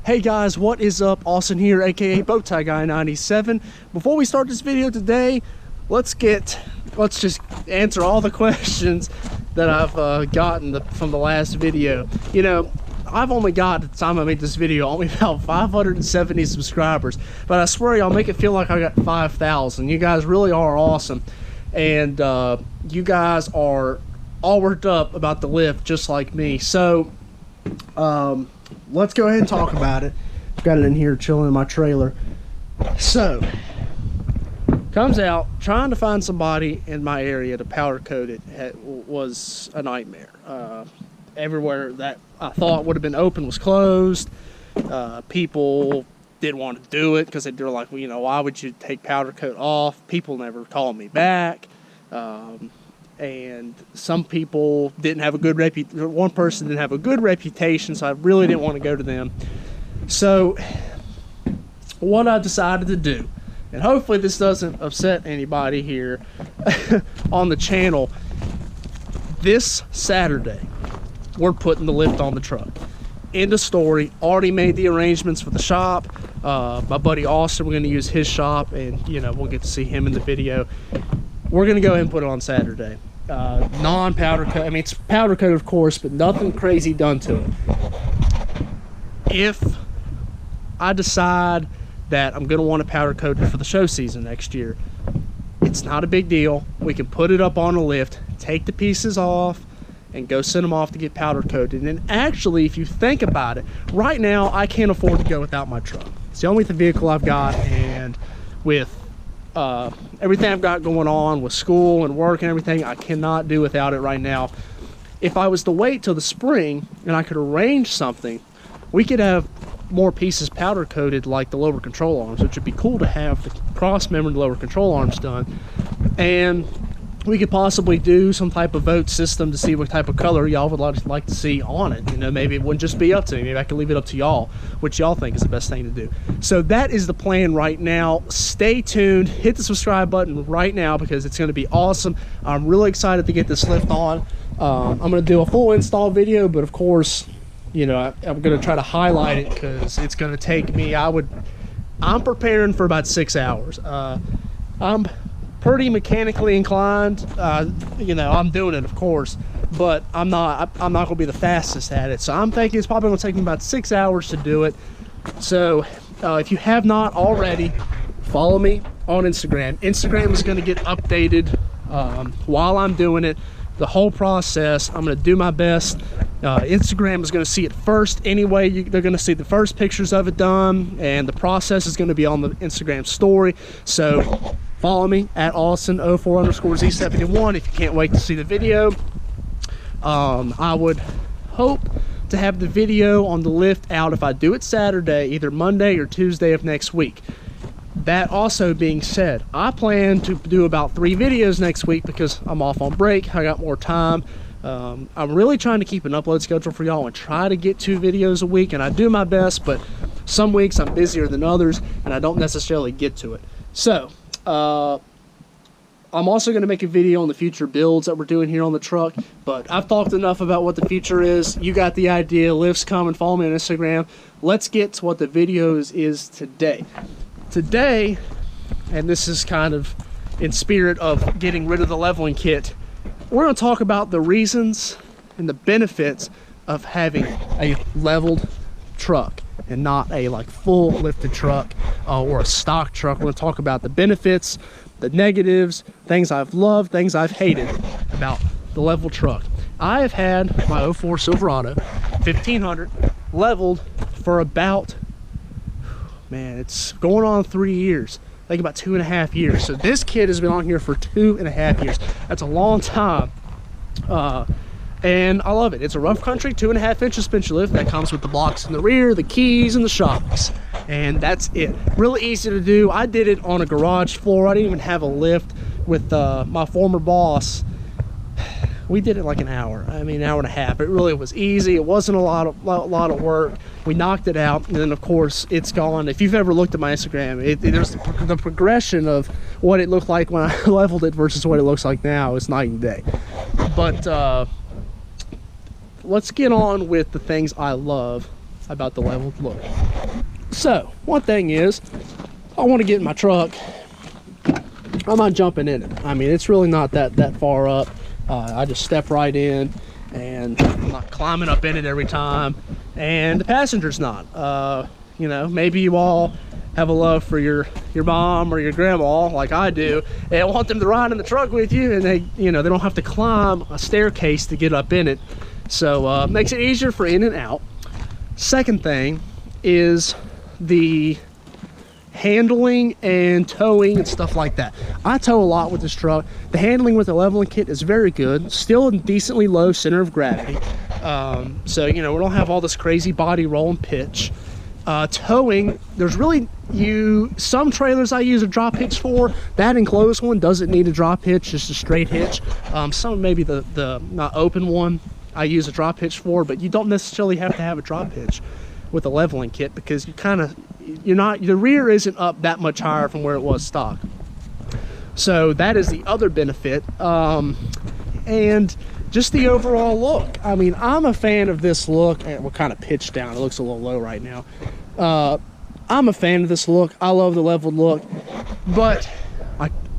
Hey guys, what is up? Austin here, aka Bowtie Guy 97. Before we start this video today, let's just answer all the questions that I've gotten from the last video. You know, I've only got, at the time I made this video, only about 570 subscribers, but I swear y'all make it feel like I got 5,000. You guys really are awesome, and you guys are all worked up about the lift just like me. So let's go ahead and talk about it. I've got it in here chilling in my trailer. So comes out, trying to find somebody in my area to powder coat it was a nightmare. Everywhere that I thought would have been open was closed. People didn't want to do it because they're like, well, you know, why would you take powder coat off? People never called me back. And some people didn't have a good reputation. One person didn't have a good reputation, so I really didn't want to go to them. So what I decided to do, and hopefully this doesn't upset anybody here on the channel, this Saturday we're putting the lift on the truck. End of story. Already made the arrangements for the shop. My buddy Austin, we're going to use his shop, and you know, we'll get to see him in the video. We're going to go ahead and put it on Saturday. Non-powder coat. I mean, it's powder coat, of course, but nothing crazy done to it. If I decide that I'm going to want to powder coat it for the show season next year, it's not a big deal. We can put it up on a lift, take the pieces off, and go send them off to get powder coated. And actually, if you think about it, right now I can't afford to go without my truck. It's the only vehicle I've got, and with everything I've got going on with school and work and everything, I cannot do without it right now. If I was to wait till the spring and I could arrange something, we could have more pieces powder coated, like the lower control arms, which would be cool to have the cross member and lower control arms done. And we could possibly do some type of vote system to see what type of color y'all would like to see on it. You know, maybe it wouldn't just be up to me. Maybe I could leave it up to y'all, which y'all think is the best thing to do. So that is the plan right now. Stay tuned. Hit the subscribe button right now because it's going to be awesome. I'm really excited to get this lift on. I'm going to do a full install video, but of course, you know, I'm going to try to highlight it because it's going to take me, I'm preparing for about 6 hours. I'm pretty mechanically inclined. You know, I'm doing it, of course, but I'm not going to be the fastest at it. So I'm thinking it's probably going to take me about 6 hours to do it. So if you have not already, follow me on Instagram. Instagram is going to get updated while I'm doing it. The whole process, I'm going to do my best. Instagram is going to see it first anyway. They're going to see the first pictures of it done, and the process is going to be on the Instagram story. So follow me at Austin04_Z71 if you can't wait to see the video. I would hope to have the video on the lift out, if I do it Saturday, either Monday or Tuesday of next week. That also being said, I plan to do about 3 videos next week because I'm off on break. I got more time. I'm really trying to keep an upload schedule for y'all and try to get 2 videos a week, and I do my best, but some weeks I'm busier than others and I don't necessarily get to it. So I'm also going to make a video on the future builds that we're doing here on the truck, but I've talked enough about what the future is. You got the idea. Lifts come and follow me on Instagram. Let's get to what the videos is today. Today, and this is kind of in spirit of getting rid of the leveling kit, we're going to talk about the reasons and the benefits of having a leveled truck and not a like full lifted truck or a stock truck. We're going to talk about the benefits, the negatives, things I've loved, things I've hated about the level truck. I have had my 04 Silverado 1500 leveled for about, man, it's going on 3 years. I think about 2.5 years. So this kid has been on here for 2.5 years. That's a long time. And I love it. It's a rough country 2.5-inch suspension lift that comes with the blocks in the rear, the keys, and the shocks. And that's it. Really easy to do. I did it on a garage floor. I didn't even have a lift with my former boss. We did it like an hour. I mean, an hour and a half. It really was easy. It wasn't a lot of work. We knocked it out, and then of course it's gone. If you've ever looked at my Instagram, there's the progression of what it looked like when I leveled it versus what it looks like now. It's night and day. But let's get on with the things I love about the leveled look. So one thing is, I want to get in my truck. I'm not jumping in it. I mean, it's really not that far up. I just step right in, and I'm not climbing up in it every time. And the passenger's not. You know, maybe you all have a love for your mom or your grandma like I do, and want them to ride in the truck with you, and they, you know, they don't have to climb a staircase to get up in it. So makes it easier for in and out. Second thing is the handling and towing and stuff like that. I tow a lot with this truck. The handling with the leveling kit is very good, still a decently low center of gravity. So, you know, we don't have all this crazy body roll and pitch. Towing, there's really some trailers I use a drop hitch for. That enclosed one doesn't need a drop hitch, just a straight hitch. Some, maybe the not open one, I use a drop hitch for, but you don't necessarily have to have a drop hitch with a leveling kit, because the rear isn't up that much higher from where it was stock. So that is the other benefit. And just the overall look. I mean, I'm a fan of this look. We're kind of pitched down. It looks a little low right now. I'm a fan of this look. I love the leveled look, but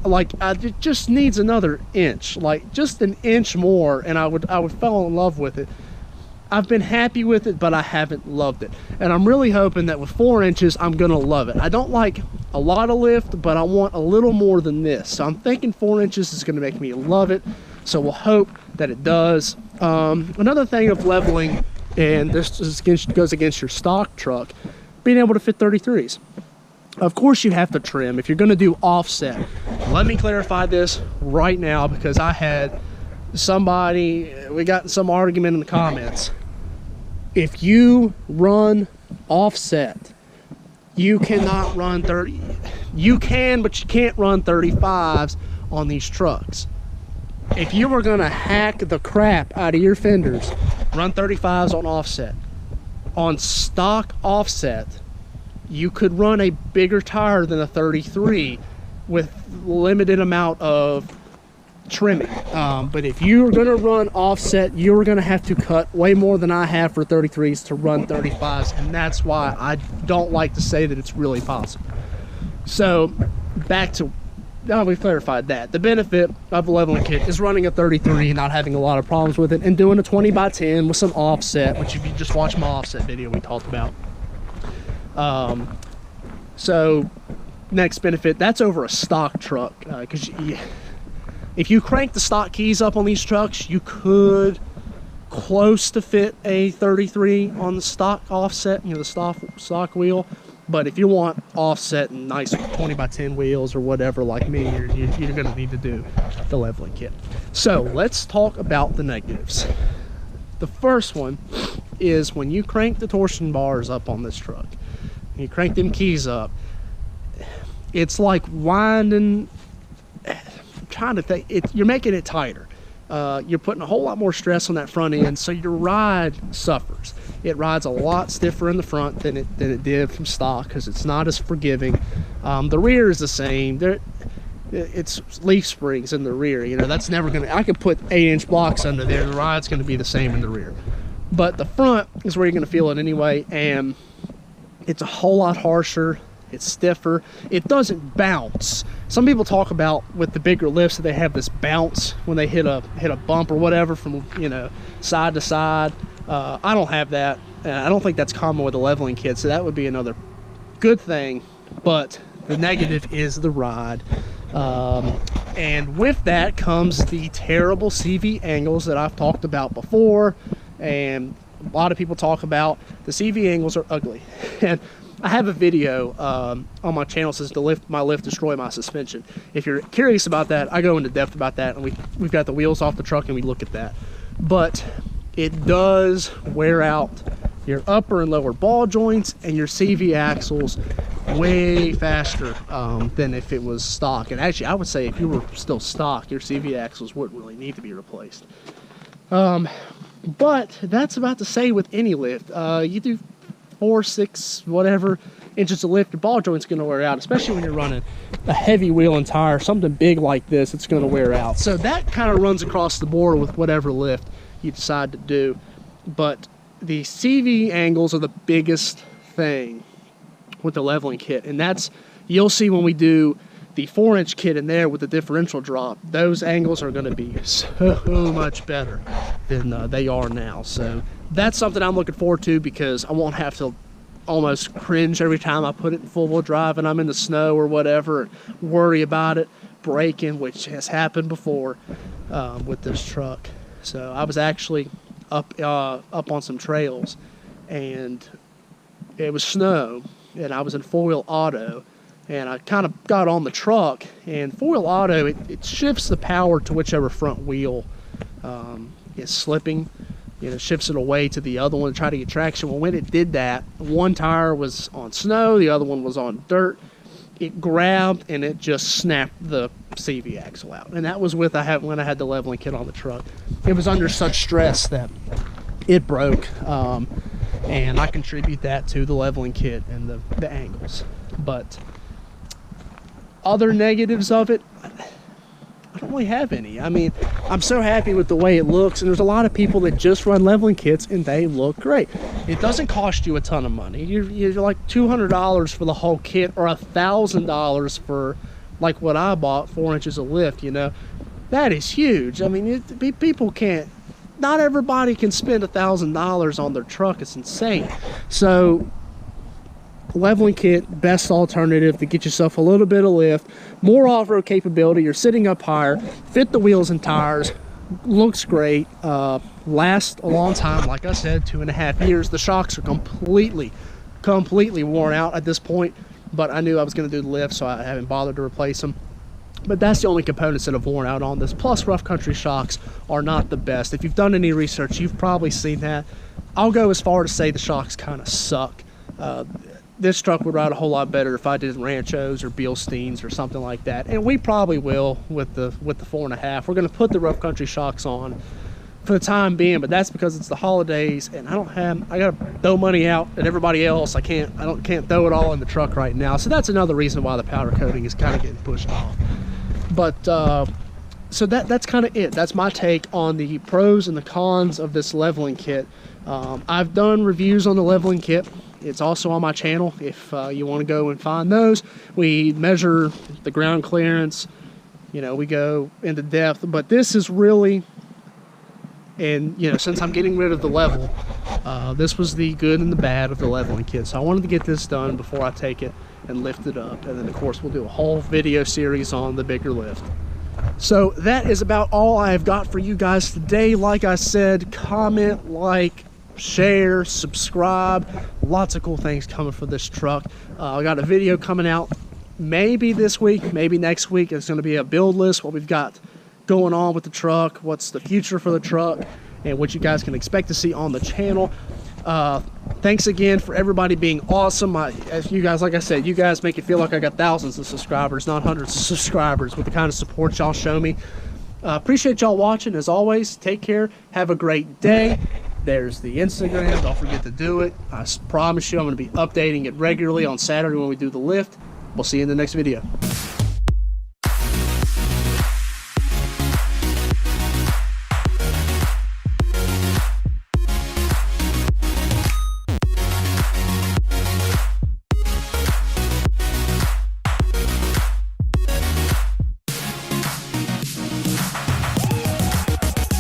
it just needs another inch, like just an inch more, and I would fall in love with it. I've been happy with it, but I haven't loved it, and I'm really hoping that with 4 inches I'm gonna love it. I don't like a lot of lift, but I want a little more than this, so I'm thinking 4 inches is gonna make me love it. So we'll hope that it does. Another thing of leveling, and this goes against your stock truck, being able to fit 33s. Of course you have to trim if you're going to do offset. Let me clarify this right now, because I had we got in some argument in the comments. If you run offset, you cannot run 30. You can, but you can't run 35s on these trucks. If you were going to hack the crap out of your fenders, run 35s on offset. On stock offset, you could run a bigger tire than a 33 with limited amount of trimming. But if you're going to run offset, you're going to have to cut way more than I have for 33s to run 35s, and that's why I don't like to say that it's really possible. So back to, now we've clarified that. The benefit of a leveling kit is running a 33 and not having a lot of problems with it, and doing a 20x10 with some offset, which if you just watch my offset video we talked about. So next benefit, that's over a stock truck, because if you crank the stock keys up on these trucks, you could close to fit a 33 on the stock offset, you know, the stock wheel. But if you want offset and nice 20x10 wheels or whatever like me, you're going to need to do the leveling kit. So let's talk about the negatives. The first one is when you crank the torsion bars up on this truck, you crank them keys up, it's like winding, I'm trying to think, you're making it tighter. You're putting a whole lot more stress on that front end, so your ride suffers. It rides a lot stiffer in the front than it did from stock, because it's not as forgiving. The rear is the same. It's leaf springs in the rear. You know, that's never gonna, I could put 8-inch blocks under there, the ride's gonna be the same in the rear. But the front is where you're gonna feel it anyway, and it's a whole lot harsher. It's stiffer. It doesn't bounce. Some people talk about with the bigger lifts that they have this bounce when they hit a bump or whatever from, you know, side to side. I don't have that. I don't think that's common with a leveling kit, so that would be another good thing. But the negative is the ride. And with that comes the terrible CV angles that I've talked about before, and a lot of people talk about. The CV angles are ugly. And I have a video on my channel that says my lift destroy my suspension. If you're curious about that, I go into depth about that, and we've got the wheels off the truck and we look at that. But it does wear out your upper and lower ball joints and your CV axles way faster than if it was stock. And actually, I would say if you were still stock, your CV axles wouldn't really need to be replaced. But that's about to say with any lift. You do 4, 6, whatever inches of lift, your ball joint's going to wear out, especially when you're running a heavy wheel and tire, something big like this, it's going to wear out. So that kind of runs across the board with whatever lift you decide to do. But the CV angles are the biggest thing with the leveling kit, and that's, you'll see when we do the 4-inch kit in there with the differential drop, those angles are going to be so much better than they are now. So that's something I'm looking forward to, because I won't have to almost cringe every time I put it in full-wheel drive and I'm in the snow or whatever, and worry about it breaking, which has happened before with this truck. So I was actually up on some trails, and it was snow, and I was in 4-wheel auto, and I kind of got on the truck, and 4-wheel auto, it shifts the power to whichever front wheel is slipping. You know, shifts it away to the other one to try to get traction. Well, when it did that, one tire was on snow, the other one was on dirt. It grabbed and it just snapped the CV axle out. And that was when I had the leveling kit on the truck. It was under such stress that it broke, and I contribute that to the leveling kit and the angles. But other negatives of it, I don't really have any. I mean, I'm so happy with the way it looks, and there's a lot of people that just run leveling kits and they look great. It doesn't cost you a ton of money. You're like $200 for the whole kit, or $1,000 for like what I bought, 4 inches of lift. You know, that is huge. I mean, people can't, not everybody can spend $1,000 on their truck. It's insane. So leveling kit, best alternative to get yourself a little bit of lift, more off-road capability. You're sitting up higher, fit the wheels and tires, looks great, lasts a long time. Like I said, 2.5 years. The shocks are completely worn out at this point, but I knew I was going to do the lift, so I haven't bothered to replace them. But that's the only components that have worn out on this. Plus, rough country shocks are not the best. If you've done any research, you've probably seen that. I'll go as far to say the shocks kind of suck. This truck would ride a whole lot better if I did Ranchos or Bilsteins or something like that, and we probably will with the 4.5. We're going to put the rough country shocks on for the time being, but that's because it's the holidays, and I got to throw money out at everybody else. I can't throw it all in the truck right now. So that's another reason why the powder coating is kind of getting pushed off. But so that's kind of it. That's my take on the pros and the cons of this leveling kit. I've done reviews on the leveling kit. It's also on my channel if you want to go and find those. We measure the ground clearance, you know, we go into depth, but this is really, and you know, since I'm getting rid of the level, this was the good and the bad of the leveling kit. So I wanted to get this done before I take it and lift it up, and then of course we'll do a whole video series on the bigger lift. So that is about all I have got for you guys today. Like I said, comment, like, share, subscribe. Lots of cool things coming for this truck. I got a video coming out maybe this week, maybe next week. It's going to be a build list, what we've got going on with the truck, what's the future for the truck, and what you guys can expect to see on the channel. Thanks again for everybody being awesome. As you guys, like I said, you guys make it feel like I got thousands of subscribers, not hundreds of subscribers, with the kind of support y'all show me. Appreciate y'all watching. As always, take care, have a great day. There's the Instagram, don't forget to do it. I promise you I'm going to be updating it regularly on Saturday when we do the lift. We'll see you in the next video.